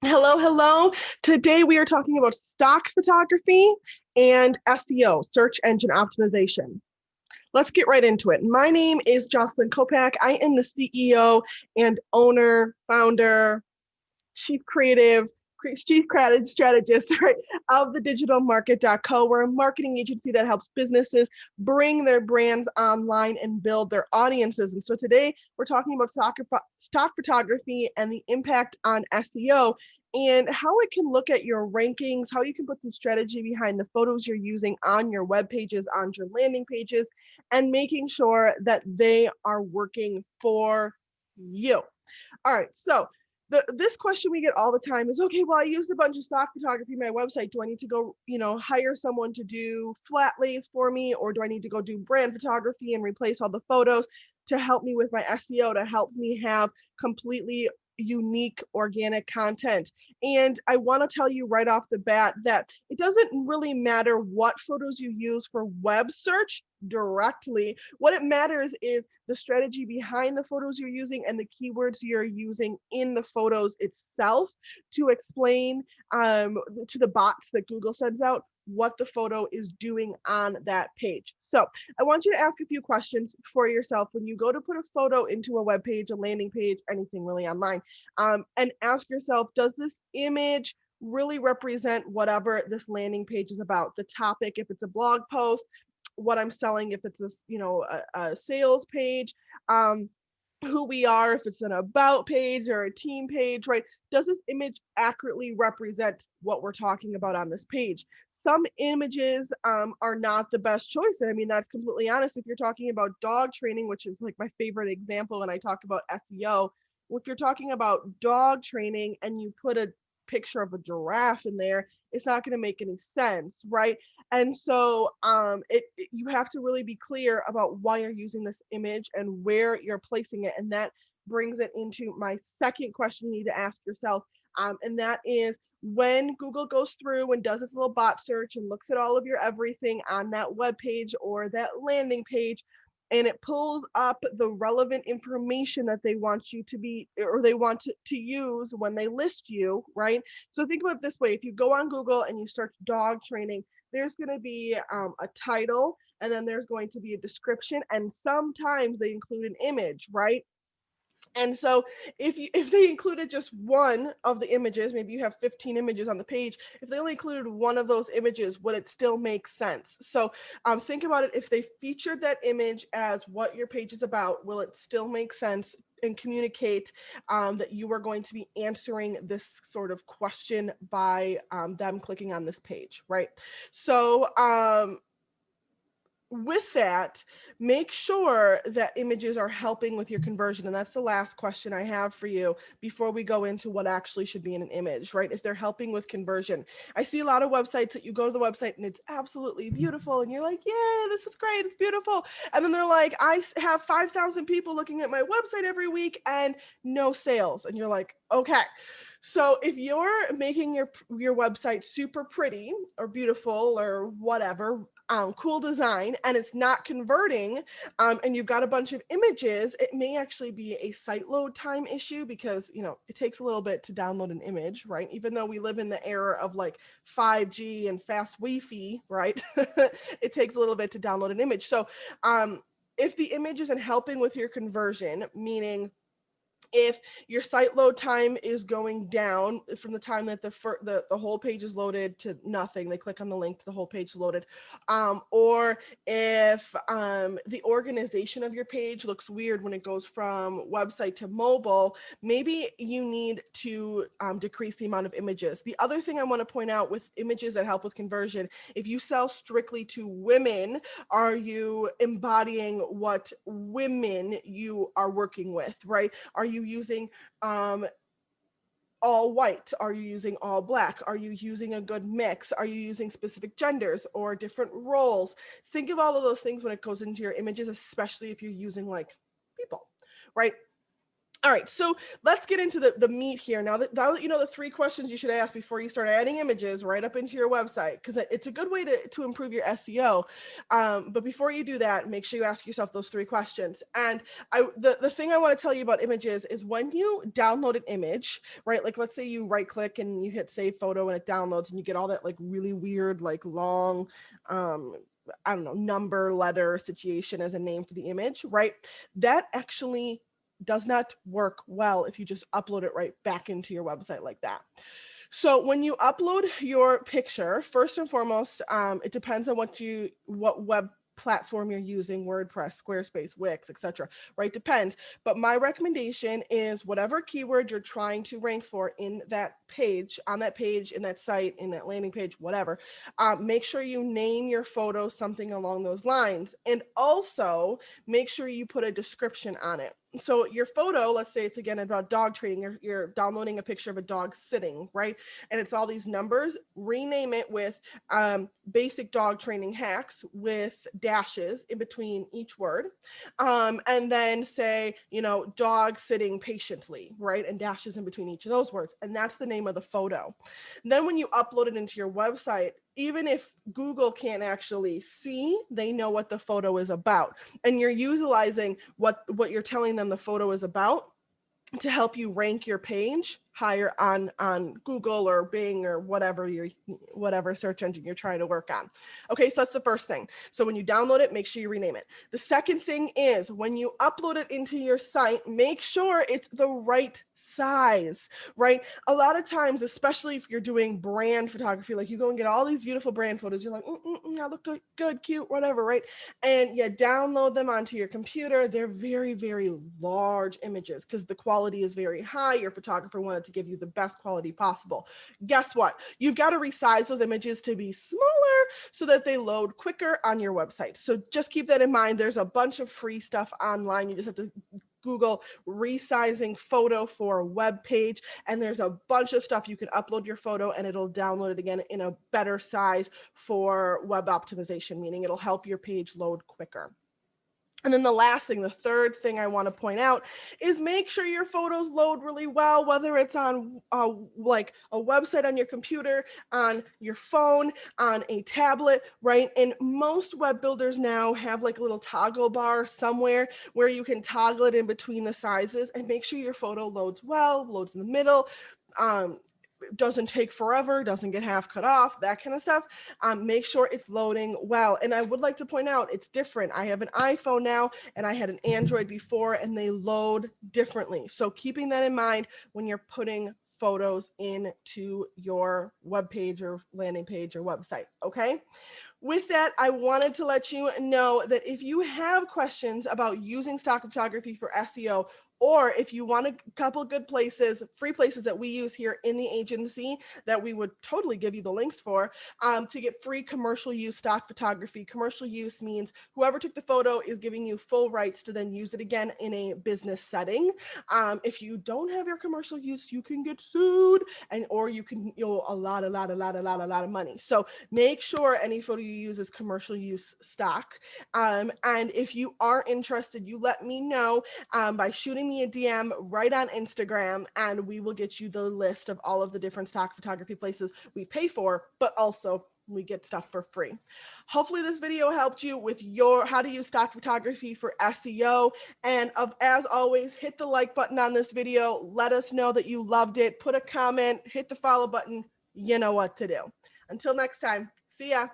Hello, hello. Today we are talking about stock photography and SEO, search engine optimization. Let's get right into it. My name is Jocelyn Kopak. I am the CEO and owner, founder, chief creative, chief creative strategist, right, of the digitalmarket.co. We're a marketing agency that helps businesses bring their brands online and build their audiences. And so today we're talking about stock photography and the impact on SEO and how it can look at your rankings, how you can put some strategy behind the photos you're using on your web pages, on your landing pages, and making sure that they are working for you. All right, so this question we get all the time is, okay, well, I used a bunch of stock photography on my website. Do I need to go, hire someone to do flat lays for me, or do I need to go do brand photography and replace all the photos to help me with my SEO, to help me have completely unique organic content? And I want to tell you right off the bat that it doesn't really matter what photos you use for web search directly. What it matters is the strategy behind the photos you're using and the keywords you're using in the photos itself to explain to the bots that Google sends out what the photo is doing on that page. So I want you to ask a few questions for yourself when you go to put a photo into a web page, a landing page, anything really online, and ask yourself, does this image really represent whatever this landing page is about? The topic, if it's a blog post, what I'm selling, if it's a sales page, who we are, if it's an about page or a team page, right? Does this image accurately represent what we're talking about on this page? Some images are not the best choice. And I mean, that's completely honest. If you're talking about dog training, which is like my favorite example when I talk about SEO, if you're talking about dog training and you put a picture of a giraffe in there, it's not going to make any sense, right? And so you have to really be clear about why you're using this image and where you're placing it. And that brings it into my second question you need to ask yourself. And that is, when Google goes through and does its little bot search and looks at all of your everything on that web page or that landing page, and it pulls up the relevant information that they want you to be, or they want to use when they list you, right? So think about it this way. If you go on Google and you search dog training, there's going to be a title, and then there's going to be a description, and sometimes they include an image, right? And so if they included just one of the images, maybe you have 15 images on the page, if they only included one of those images, would it still make sense? So think about it. If they featured that image as what your page is about, will it still make sense and communicate that you are going to be answering this sort of question by them clicking on this page, right? So with that, make sure that images are helping with your conversion. And that's the last question I have for you before we go into what actually should be in an image, right? If they're helping with conversion. I see a lot of websites that you go to the website and it's absolutely beautiful. And you're like, yeah, this is great. It's beautiful. And then they're like, I have 5,000 people looking at my website every week and no sales. And you're like, okay. So if you're making your website super pretty or beautiful or whatever, cool design, and it's not converting, and you've got a bunch of images, it may actually be a site load time issue because, it takes a little bit to download an image, right? Even though we live in the era of like 5G and fast Wi-Fi, right? It takes a little bit to download an image. So if the image isn't helping with your conversion, meaning if your site load time is going down from the time that the whole page is loaded to nothing, they click on the link to the whole page loaded, or if the organization of your page looks weird when it goes from website to mobile, maybe you need to decrease the amount of images. The other thing I want to point out with images that help with conversion, if you sell strictly to women, are you embodying what women you are working with, right? Are you using all white? Are you using all black? Are you using a good mix? Are you using specific genders or different roles? Think of all of those things when it goes into your images, especially if you're using like people, right? All right, so let's get into the meat here. Now that you know the 3 questions you should ask before you start adding images right up into your website, because it's a good way to improve your SEO. But before you do that, make sure you ask yourself those 3 questions. And the thing I want to tell you about images is when you download an image, right? Like let's say you right click and you hit save photo and it downloads and you get all that like really weird, like long, I don't know, number, letter, situation as a name for the image, right? That actually does not work well if you just upload it right back into your website like that. So when you upload your picture, first and foremost, it depends on what web platform you're using, WordPress, Squarespace, Wix, etc. Right? Depends. But my recommendation is whatever keyword you're trying to rank for in that page, on that page, in that site, in that landing page, whatever, make sure you name your photo something along those lines. And also make sure you put a description on it. So your photo, let's say it's again about dog training, you're downloading a picture of a dog sitting, right? And it's all these numbers, rename it with basic dog training hacks with dashes in between each word. And then say, you know, dog sitting patiently, right? And dashes in between each of those words. And that's the name of the photo. And then when you upload it into your website, even if Google can't actually see, they know what the photo is about. And you're utilizing what you're telling them the photo is about to help you rank your page higher on Google or Bing or whatever search engine you're trying to work on. Okay, so that's the first thing. So when you download it, make sure you rename it. The second thing is when you upload it into your site, make sure it's the right size, right? A lot of times, especially if you're doing brand photography, like you go and get all these beautiful brand photos, you're like, I look good, cute, whatever, right? And you download them onto your computer. They're very, very large images because the quality is very high. Your photographer wanted to give you the best quality possible. Guess what? You've got to resize those images to be smaller so that they load quicker on your website. So just keep that in mind. There's a bunch of free stuff online. You just have to Google resizing photo for a web page, and there's a bunch of stuff you can upload your photo and it'll download it again in a better size for web optimization, meaning it'll help your page load quicker. And then the last thing, the third thing I want to point out is make sure your photos load really well, whether it's on like a website on your computer, on your phone, on a tablet, right? And most web builders now have like a little toggle bar somewhere where you can toggle it in between the sizes and make sure your photo loads well, loads in the middle, doesn't take forever, doesn't get half cut off, that kind of stuff. Make sure it's loading well. And I would like to point out it's different. I have an iPhone now and I had an Android before and they load differently. So keeping that in mind when you're putting photos into your web page or landing page or website. Okay. With that, I wanted to let you know that if you have questions about using stock photography for SEO, or if you want a couple good places, free places that we use here in the agency that we would totally give you the links for, to get free commercial use stock photography. Commercial use means whoever took the photo is giving you full rights to then use it again in a business setting. If you don't have your commercial use, you can get sued, or you can owe a lot of money. So make sure any photo you use is commercial use stock. And if you are interested, you let me know by shooting me a DM right on Instagram, and we will get you the list of all of the different stock photography places we pay for, but also we get stuff for free. Hopefully this video helped you with your how to use stock photography for SEO. And as always, hit the like button on this video. Let us know that you loved it. Put a comment, hit the follow button. You know what to do. Until next time, see ya.